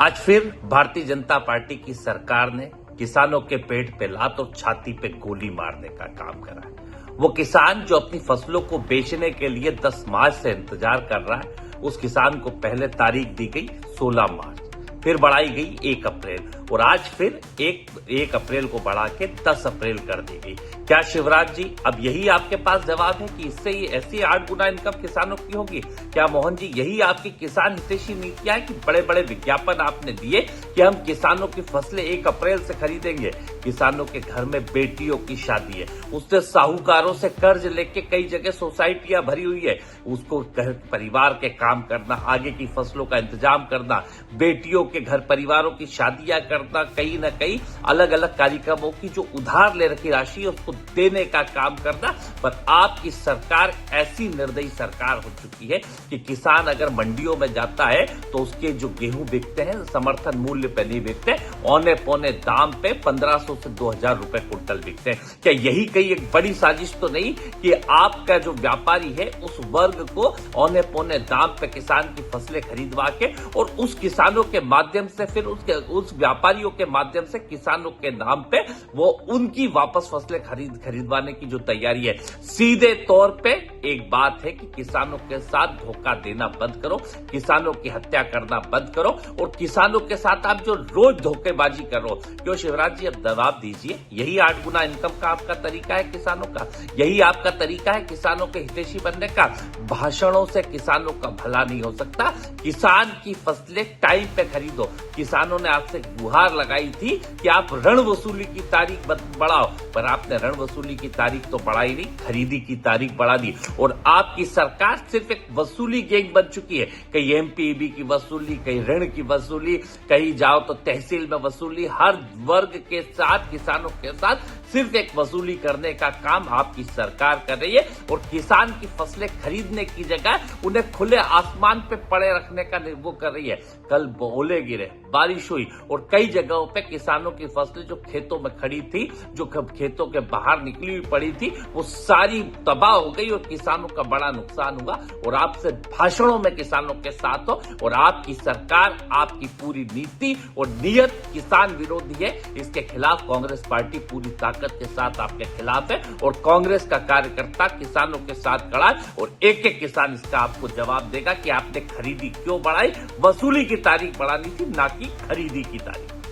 आज फिर भारतीय जनता पार्टी की सरकार ने किसानों के पेट पे लात और छाती पे गोली मारने का काम करा है। वो किसान जो अपनी फसलों को बेचने के लिए 10 मार्च से इंतजार कर रहा है, उस किसान को पहले तारीख दी गई 16 मार्च, फिर बढ़ाई गई 1 अप्रैल और आज फिर 1 अप्रैल को बढ़ा के 10 अप्रैल कर दी गई। क्या शिवराज जी अब यही आपके पास जवाब है कि इससे ही ऐसी 8 गुना इनकम किसानों की होगी? क्या मोहन जी यही आपकी किसान हितैषी नीतियां है कि बड़े बड़े विज्ञापन आपने दिए कि हम किसानों की फसलें 1 अप्रैल से खरीदेंगे? किसानों के घर में बेटियों की शादी है, उससे साहूकारों से कर्ज लेके कई जगह सोसाइटियां भरी हुई है, उसको परिवार के काम करना, आगे की फसलों का इंतजाम करना, बेटियों के घर परिवारों की शादियां करना, कहीं ना कहीं अलग अलग कार्यक्रमों की जो उधार ले रखी राशि है उसको देने का काम करना। पर आपकी सरकार ऐसी निर्दयी सरकार हो चुकी है कि किसान अगर मंडियों में जाता है तो उसके जो गेहूं बिकते हैं समर्थन मूल्य पे नहीं बिकते, औने पौने दाम पे 1500 से 2000 रुपए कुंटल बिकते हैं। क्या यही कहीं एक बड़ी साजिश तो नहीं कि आपका जो व्यापारी है उस वर्ग को औने पौने दाम पे किसान की फसलें खरीदवा के और उस किसानों के माध्यम से फिर उस व्यापारियों के माध्यम से किसानों के नाम पे वो उनकी वापस फसलें खरीदवाने की जो तैयारी है? सीधे तौर पे एक बात है कि किसानों के साथ धोखा देना बंद करो, किसानों की हत्या करना बंद करो और किसानों के साथ आप जो रोज धोखेबाजी कर रहे हो, क्यों शिवराज जी अब जवाब दीजिए। यही 8 गुना इनकम का आपका तरीका है किसानों का? यही आपका तरीका है किसानों के हितैषी बनने का? भाषणों से किसानों का भला नहीं हो सकता। किसान की फसलें टाइम पे खरीदो। किसानों ने आपसे गुहार लगाई थी कि आप ऋण वसूली की तारीख बढ़ाओ, पर आपने ऋण वसूली की तारीख तो बढ़ाई नहीं, खरीदी की तारीख बढ़ा दी और आपकी सरकार सिर्फ एक वसूली गैंग बन चुकी है। कहीं एमपीईबी की वसूली, कहीं ऋण की वसूली, कहीं जाओ तो तहसील में वसूली, हर वर्ग के साथ किसानों के साथ सिर्फ एक वसूली करने का काम आपकी सरकार कर रही है और किसान की फसलें खरीदने की जगह उन्हें खुले आसमान पे पड़े रखने का वो कर रही है। कल ओले गिरे, बारिश हुई और कई जगहों पे किसानों की फसलें जो खेतों में खड़ी थी, जो खेतों के बाहर निकली हुई पड़ी थी, वो सारी तबाह हो गई और किसानों का बड़ा नुकसान हुआ। और आपसे भाषणों में किसानों के साथ हो और आपकी सरकार, आपकी पूरी नीति और नीयत किसान विरोधी है। इसके खिलाफ कांग्रेस पार्टी पूरी ताकत के साथ आपके खिलाफ है और कांग्रेस का कार्यकर्ता किसानों के साथ खड़ा है और एक एक किसान इसका आपको जवाब देगा कि आपने खरीदी क्यों बढ़ाई। वसूली की तारीख बढ़ानी थी, ना कि खरीदी की तारीख।